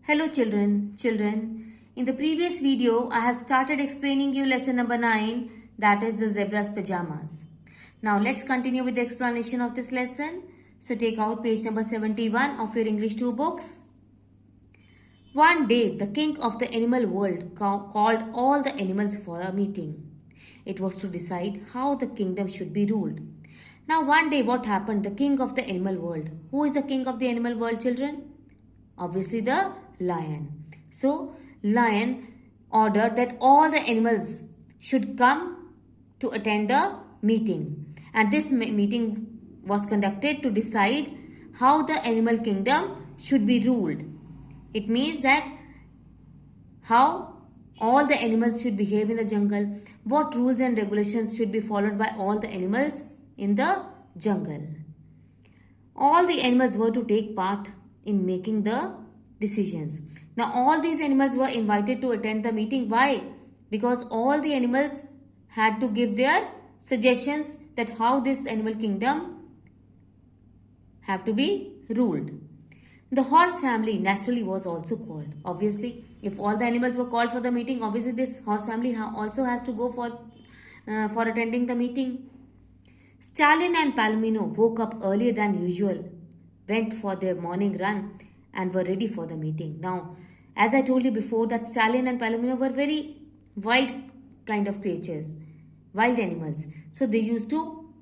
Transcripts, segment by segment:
Hello children. In the previous video, I have started explaining you lesson number 9, that is the zebra's pajamas. Now let's continue with the explanation of this lesson. So take out page number 71 of your English 2 books. One day, the king of the animal world called all the animals for a meeting. It was to decide how the kingdom should be ruled. Now one day what happened? The king of the animal world. Who is the king of the animal world, children? Obviously the lion. So lion ordered that all the animals should come to attend a meeting. And this meeting was conducted to decide how the animal kingdom should be ruled. It means that how all the animals should behave in the jungle, what rules and regulations should be followed by all the animals in the jungle. All the animals were to take part in making the decisions. Now all these animals were invited to attend the meeting. Why? Because all the animals had to give their suggestions that how this animal kingdom have to be ruled. The horse family naturally was also called. Obviously, if all the animals were called for the meeting, obviously this horse family also has to go for attending the meeting. Stallion and Palomino woke up earlier than usual, went for their morning run and were ready for the meeting. Now, as I told you before, that Stallion and Palomino were very wild kind of creatures, wild animals. So they used to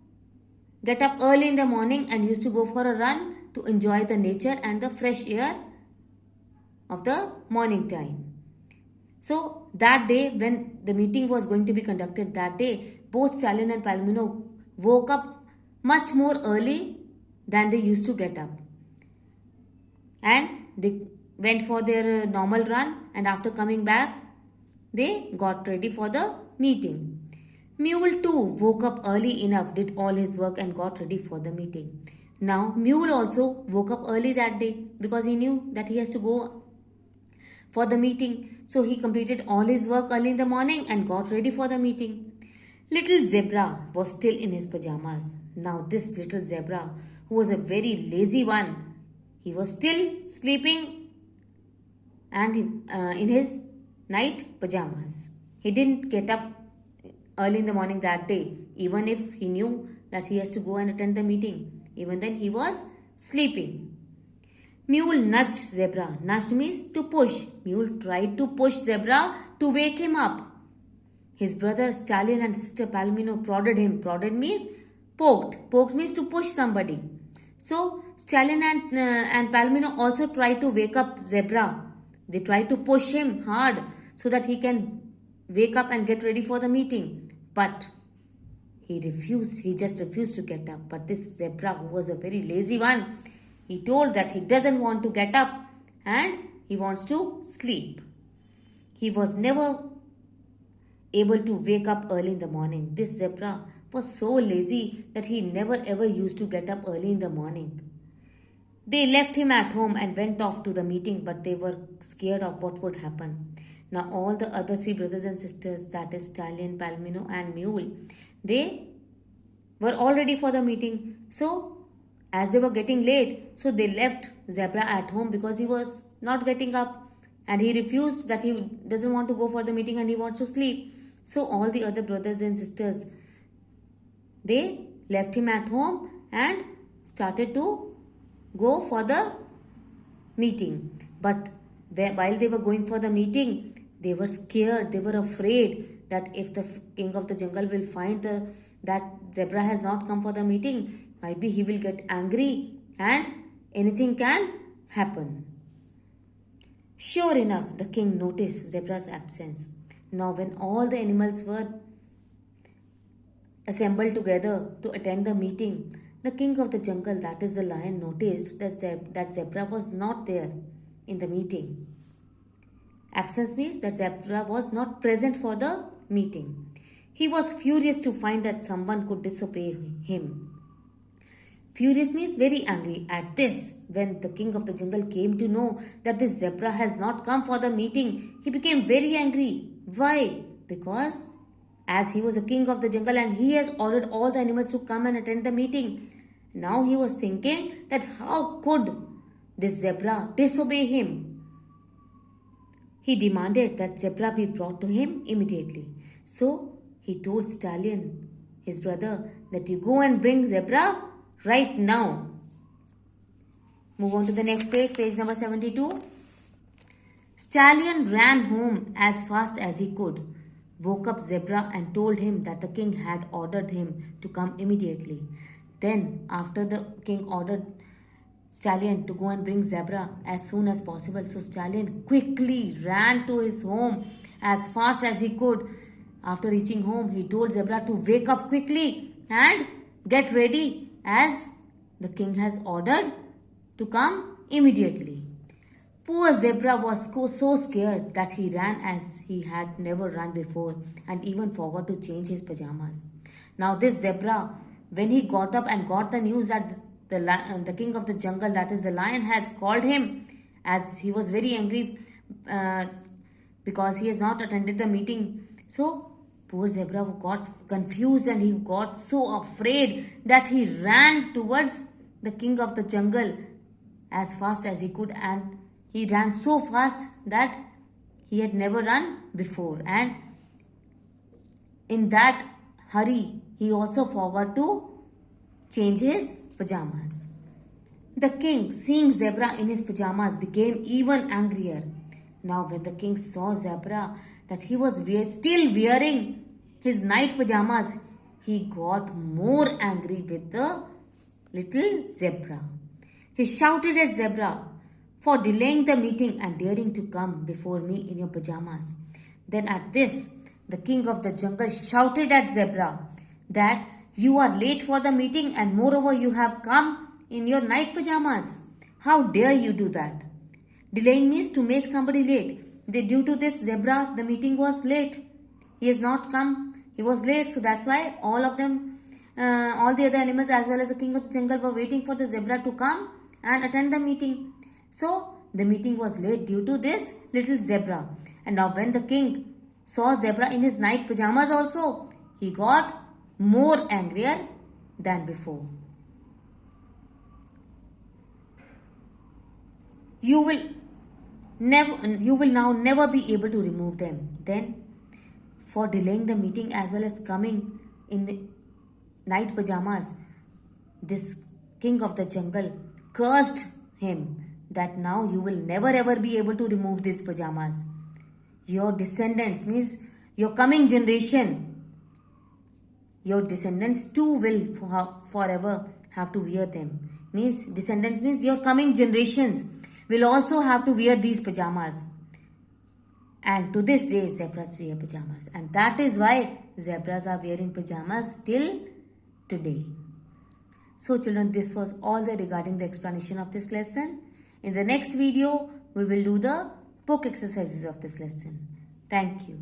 get up early in the morning and used to go for a run to enjoy the nature and the fresh air of the morning time. So that day when the meeting was going to be conducted that day, both Stallion and Palomino woke up much more early than they used to get up. And they went for their normal run, and after coming back, they got ready for the meeting. Mule too woke up early enough, did all his work and got ready for the meeting. Now Mule also woke up early that day because he knew that he has to go for the meeting. So he completed all his work early in the morning and got ready for the meeting. Little Zebra was still in his pajamas. Now this little zebra, who was a very lazy one, he was still sleeping and in his night pajamas. He didn't get up early in the morning that day, even if he knew that he has to go and attend the meeting. Even then he was sleeping. Mule nudged Zebra. Nudged means to push. Mule tried to push Zebra to wake him up. His brother Stallion and sister Palomino prodded him. Prodded means poked. Poked means to push somebody. So Stallion and Palomino also tried to wake up Zebra. They tried to push him hard so that he can wake up and get ready for the meeting. But he refused. He just refused to get up. But this zebra, who was a very lazy one, he told that he doesn't want to get up and he wants to sleep. He was never able to wake up early in the morning. This zebra was so lazy that he never ever used to get up early in the morning. They left him at home and went off to the meeting, but they were scared of what would happen. Now all the other three brothers and sisters, that is Stallion, Palomino and Mule, they were all ready for the meeting. So as they were getting late, so they left Zebra at home because he was not getting up and he refused, that he doesn't want to go for the meeting and he wants to sleep. So all the other brothers and sisters, they left him at home and started to go for the meeting. But while they were going for the meeting, they were scared, they were afraid that if the king of the jungle will find that zebra has not come for the meeting, might be he will get angry and anything can happen. Sure enough, the king noticed Zebra's absence. Now when all the animals were assembled together to attend the meeting, the king of the jungle, that is the lion, noticed that Zebra was not there in the meeting. Absence means that Zebra was not present for the meeting. He was furious to find that someone could disobey him. Furious means very angry. At this, when the king of the jungle came to know that this zebra has not come for the meeting, he became very angry. Why? Because as he was a king of the jungle and he has ordered all the animals to come and attend the meeting, now he was thinking that how could this zebra disobey him? He demanded that Zebra be brought to him immediately. So he told Stallion, his brother, that you go and bring Zebra right now. Move on to the next page, page number 72. Stallion ran home as fast as he could, woke up Zebra and told him that the king had ordered him to come immediately. Then, after the king ordered Stallion to go and bring Zebra as soon as possible, so Stallion quickly ran to his home as fast as he could. After reaching home, he told Zebra to wake up quickly and get ready as the king has ordered to come immediately. Poor Zebra was so scared that he ran as he had never run before and even forgot to change his pajamas. Now this Zebra, when he got up and got the news that the king of the jungle, that is the lion, has called him, as he was very angry because he has not attended the meeting. So poor Zebra got confused and he got so afraid that he ran towards the king of the jungle as fast as he could, and he ran so fast that he had never run before, and in that hurry he also forgot to change his pajamas. The king, seeing Zebra in his pajamas, became even angrier. Now when the king saw Zebra that he was still wearing his night pajamas, he got more angry with the little Zebra. He shouted at Zebra for delaying the meeting and daring to come before me in your pajamas. Then at this, the king of the jungle shouted at Zebra that you are late for the meeting and moreover you have come in your night pajamas. How dare you do that? Delaying means to make somebody late. Due to this Zebra, the meeting was late. He has not come. He was late, so that's why all of them, all the other animals as well as the king of the jungle were waiting for the Zebra to come and attend the meeting. So the meeting was late due to this little Zebra. And now when the king saw Zebra in his night pajamas also, he got more angrier than before. You will now never be able to remove them. Then, for delaying the meeting as well as coming in the night pajamas, this king of the jungle cursed him that now you will never ever be able to remove these pajamas. Your descendants, means your coming generation, your descendants too will forever have to wear them. Means descendants means your coming generations will also have to wear these pajamas. And to this day, zebras wear pajamas. And that is why zebras are wearing pajamas till today. So children, this was all regarding the explanation of this lesson. In the next video, we will do the book exercises of this lesson. Thank you.